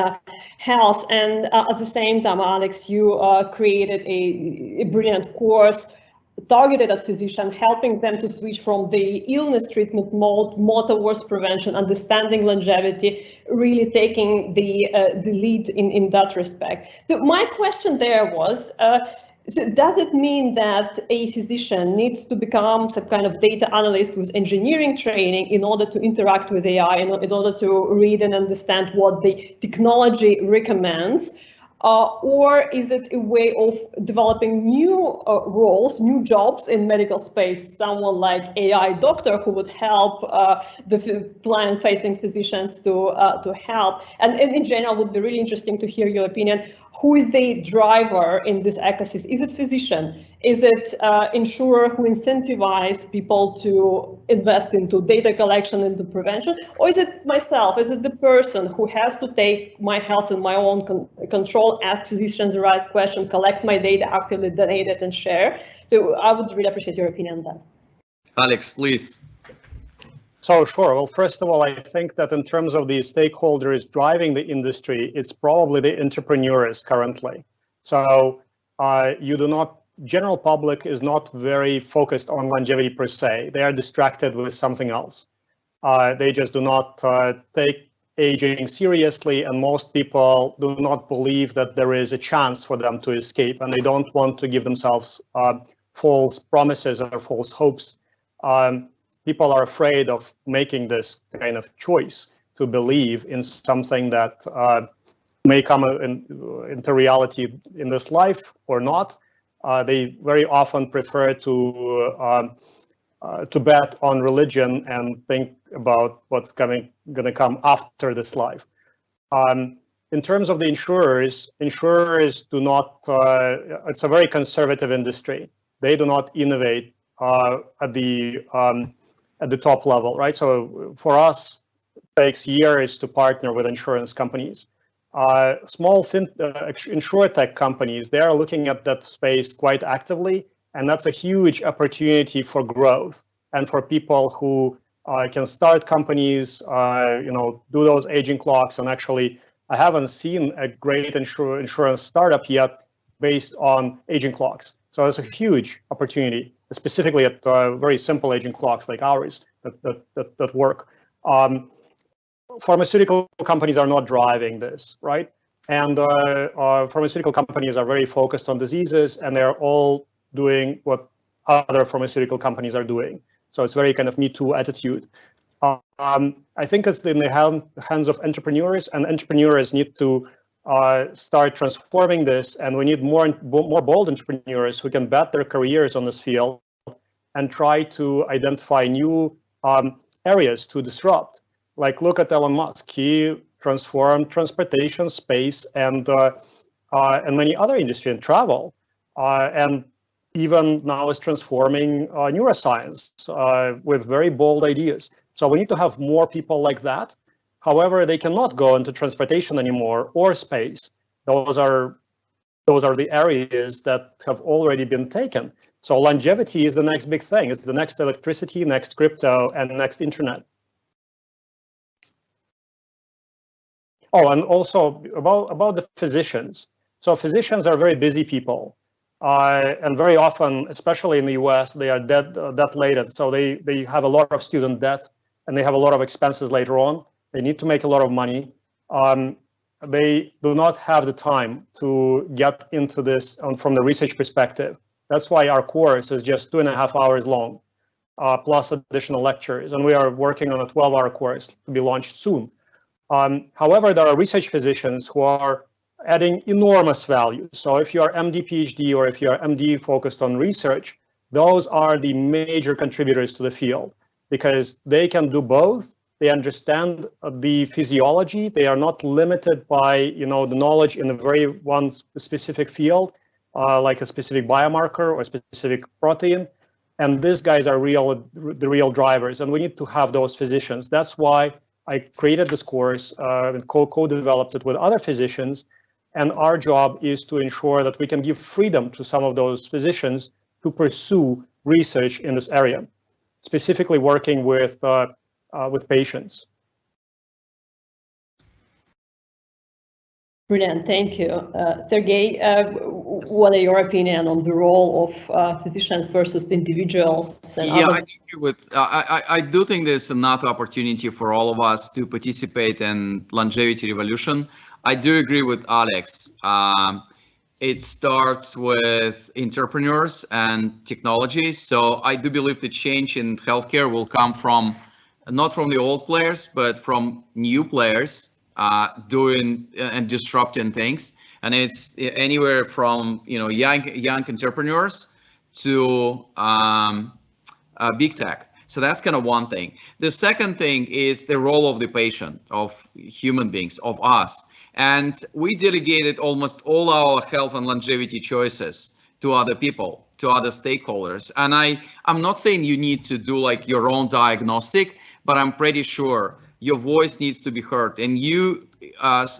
health. And at the same time, Alex, you created a brilliant course targeted at physicians, helping them to switch from the illness treatment mode more towards prevention, understanding longevity, really taking the lead in that respect. So my question there was, so does it mean that a physician needs to become some kind of data analyst with engineering training in order to interact with AI, in order to read and understand what the technology recommends? Or is it a way of developing new roles, new jobs in medical space, someone like AI doctor who would help the client-facing physicians to help? And in general, would be really interesting to hear your opinion. Who is the driver in this ecosystem? Is it physician? Is it insurer who incentivize people to invest into data collection, into prevention? Or is it myself? Is it the person who has to take my health in my own control, ask physicians the right question, collect my data, actively donate it and share? So I would really appreciate your opinion on that. Alex, please. So sure. Well, first of all, I think that in terms of the stakeholders driving the industry, it's probably the entrepreneurs currently. So general public is not very focused on longevity per se. They are distracted with something else. They just do not take aging seriously, and most people do not believe that there is a chance for them to escape, and they don't want to give themselves false promises or false hopes. People are afraid of making this kind of choice to believe in something that may come into reality in this life or not. They very often prefer to bet on religion and think about what's going to come after this life. In terms of the insurers do not. It's a very conservative industry. They do not innovate at the top level, right? So for us, it takes years to partner with insurance companies. Small insurtech companies, they are looking at that space quite actively, and that's a huge opportunity for growth and for people who can start companies, do those aging clocks. And actually, I haven't seen a great insurance startup yet based on aging clocks. So it's a huge opportunity, specifically at very simple aging clocks like ours that work. Pharmaceutical companies are not driving this, right? And pharmaceutical companies are very focused on diseases, and they're all doing what other pharmaceutical companies are doing. So it's very kind of Me Too attitude. I think it's in the hands of entrepreneurs, and entrepreneurs need to start transforming this, and we need more bold entrepreneurs who can bet their careers on this field and try to identify new areas to disrupt. Like, look at Elon Musk. He transformed transportation, space, and many other industries, and travel, and even now is transforming neuroscience with very bold ideas. So we need to have more people like that. However, they cannot go into transportation anymore or space. Those are the areas that have already been taken. So longevity is the next big thing. It's the next electricity, next crypto, and next internet. Oh, and also about the physicians. So physicians are very busy people. And very often, especially in the US, they are debt-laden. So they have a lot of student debt, and they have a lot of expenses later on. They need to make a lot of money. They do not have the time to get into this from the research perspective. That's why our course is just 2.5 hours long, plus additional lectures. And we are working on a 12-hour course to be launched soon. However, there are research physicians who are adding enormous value. So if you are MD, PhD, or if you are MD focused on research, those are the major contributors to the field because they can do both. They understand the physiology. They are not limited by the knowledge in a very one specific field, like a specific biomarker or a specific protein. And these guys are the real drivers, and we need to have those physicians. That's why I created this course and co-developed it with other physicians. And our job is to ensure that we can give freedom to some of those physicians to pursue research in this area, specifically working with patients. Brilliant, thank you. Sergey, what are your opinion on the role of physicians versus individuals? And I do think there's another opportunity for all of us to participate in longevity revolution. I do agree with Alex. It starts with entrepreneurs and technology. So I do believe the change in healthcare will come from not from the old players, but from new players doing and disrupting things. And it's anywhere from young entrepreneurs to big tech. So that's kind of one thing. The second thing is the role of the patient, of human beings, of us. And we delegated almost all our health and longevity choices to other people, to other stakeholders. And I'm not saying you need to do like your own diagnostic, but I'm pretty sure your voice needs to be heard, and you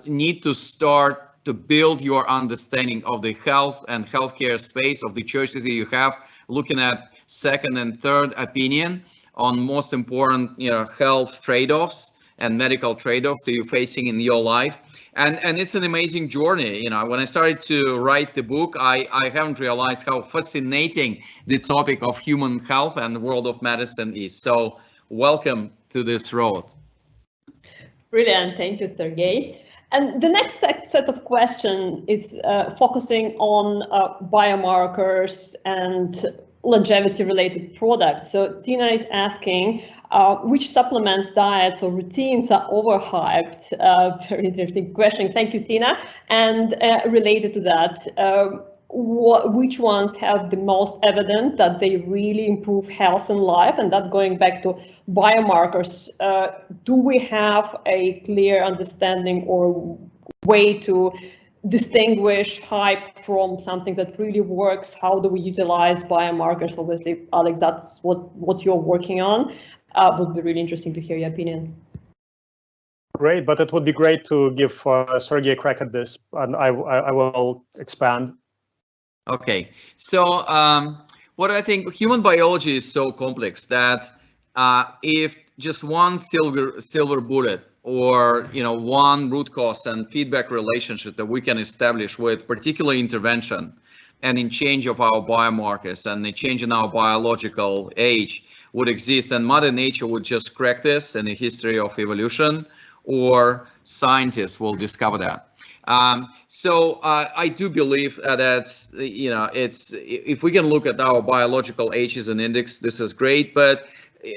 need to start to build your understanding of the health and healthcare space, of the choices that you have, looking at second and third opinion on most important health trade-offs and medical trade-offs that you're facing in your life. And it's an amazing journey. When I started to write the book, I haven't realized how fascinating the topic of human health and the world of medicine is. So welcome to this road. Brilliant, thank you, Sergey. And the next set of questions is focusing on biomarkers and longevity-related products. So Tina is asking, which supplements, diets, or routines are overhyped? Very interesting question. Thank you, Tina. And related to that, which ones have the most evidence that they really improve health and life? And that going back to biomarkers, do we have a clear understanding or way to distinguish hype from something that really works? How do we utilize biomarkers? Obviously, Alex, that's what you're working on. Would be really interesting to hear your opinion. Great, but it would be great to give Sergey a crack at this, and I will expand. Okay, so what I think, human biology is so complex that if just one silver bullet or one root cause and feedback relationship that we can establish with particular intervention and in change of our biomarkers and the change in our biological age would exist, and Mother Nature would just crack this in the history of evolution, or scientists will discover that. So I do believe that if we can look at our biological age as an index, this is great. But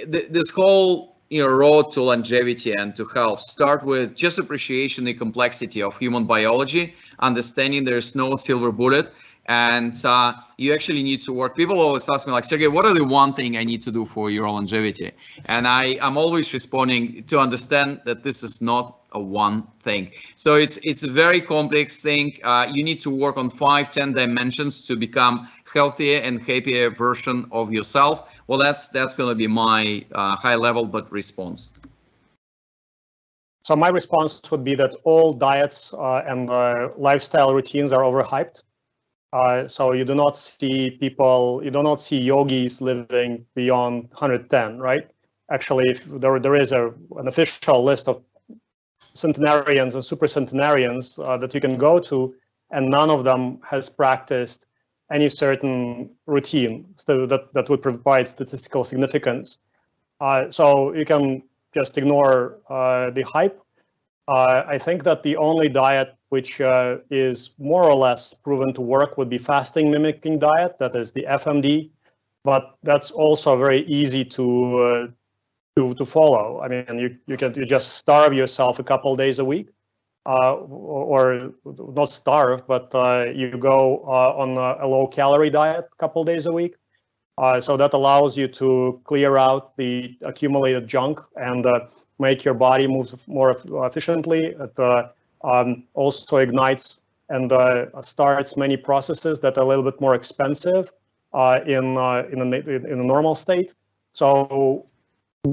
this whole road to longevity and to health start with just appreciation the complexity of human biology, understanding there's no silver bullet, and you actually need to work. People always ask me, like, Sergey, what are the one thing I need to do for your longevity? And I'm always responding to understand that this is not a one thing. So it's a very complex thing. You need to work on 5-10 dimensions to become healthier and happier version of yourself. Well, that's going to be my high level but response. So my response would be that all diets and lifestyle routines are overhyped. So you do not see people, you do not see yogis living beyond 110, right? Actually, if there is an official list of centenarians and super centenarians that you can go to, and none of them has practiced any certain routine so that would provide statistical significance. So you can just ignore the hype. I think that the only diet which is more or less proven to work would be fasting mimicking diet, that is the FMD, but that's also very easy to follow. I mean, you just starve yourself a couple days a week, or not starve, but you go on a low-calorie diet a couple days a week. So that allows you to clear out the accumulated junk and make your body move more efficiently. It also ignites and starts many processes that are a little bit more expensive in a normal state. So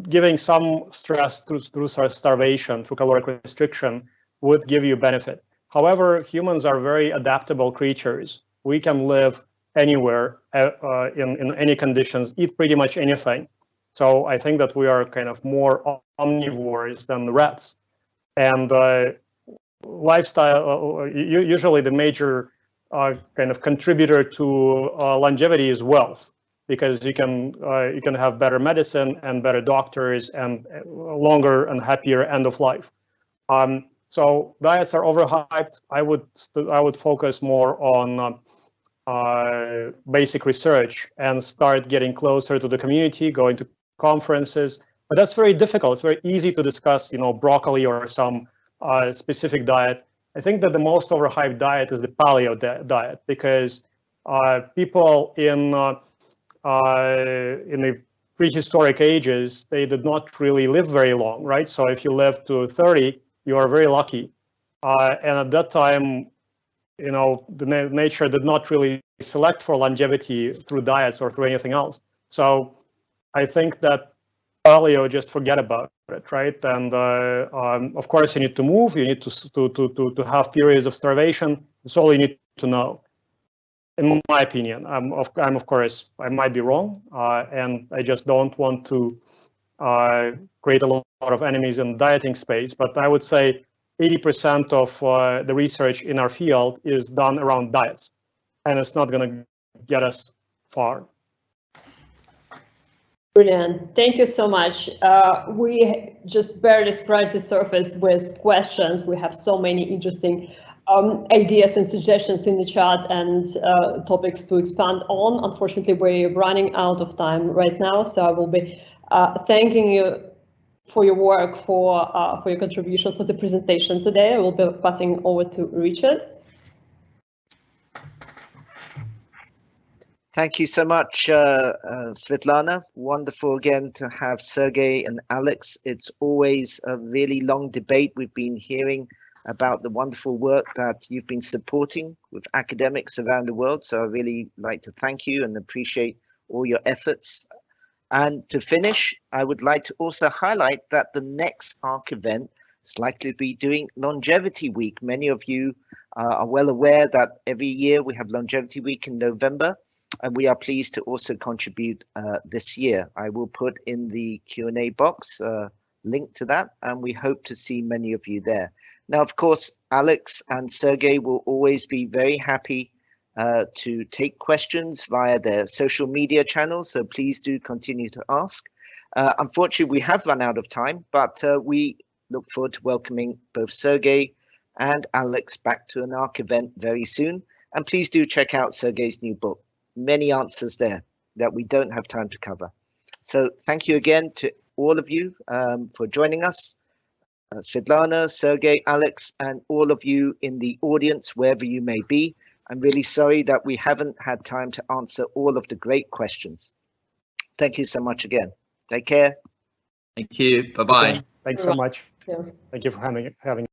giving some stress through starvation, through caloric restriction, would give you benefit. However, humans are very adaptable creatures. We can live anywhere in any conditions, eat pretty much anything. So I think that we are kind of more omnivores than the rats. And lifestyle, usually the major kind of contributor to longevity is wealth, because you can have better medicine and better doctors and longer and happier end of life. So diets are overhyped. I would focus more on basic research and start getting closer to the community, going to conferences. But that's very difficult. It's very easy to discuss, broccoli or some specific diet. I think that the most overhyped diet is the paleo diet, because people in the prehistoric ages, they did not really live very long, right? So if you live to 30, you are very lucky. And at that time, the nature did not really select for longevity through diets or through anything else. So I think that paleo, just forget about it, right? And of course, you need to move. You need to have periods of starvation. That's all you need to know. In my opinion, of course, I might be wrong, and I just don't want to create a lot of enemies in the dieting space. But I would say 80% of the research in our field is done around diets, and it's not going to get us far. Brilliant. Thank you so much. We just barely scratched the surface with questions. We have so many interesting ideas and suggestions in the chat and topics to expand on. Unfortunately, we're running out of time right now, so I will be thanking you for your work, for your contribution, for the presentation today. I will be passing over to Richard. Thank you so much, Svetlana. Wonderful again to have Sergey and Alex. It's always a really long debate. We've been hearing about the wonderful work that you've been supporting with academics around the world. So I really like to thank you and appreciate all your efforts. And to finish, I would like to also highlight that the next ARC event is likely to be doing Longevity Week. Many of you are well aware that every year we have Longevity Week in November, and we are pleased to also contribute this year. I will put in the Q&A box link to that, and we hope to see many of you there. Now, of course, Alex and Sergey will always be very happy to take questions via their social media channels, so please do continue to ask. Unfortunately, we have run out of time, but we look forward to welcoming both Sergey and Alex back to an ARC event very soon. And please do check out Sergey's new book. Many answers there that we don't have time to cover. So thank you again to all of you for joining us. Svetlana, Sergey, Alex, and all of you in the audience, wherever you may be. I'm really sorry that we haven't had time to answer all of the great questions. Thank you so much again. Take care. Thank you. Bye-bye. Thanks so much. Yeah. Thank you for having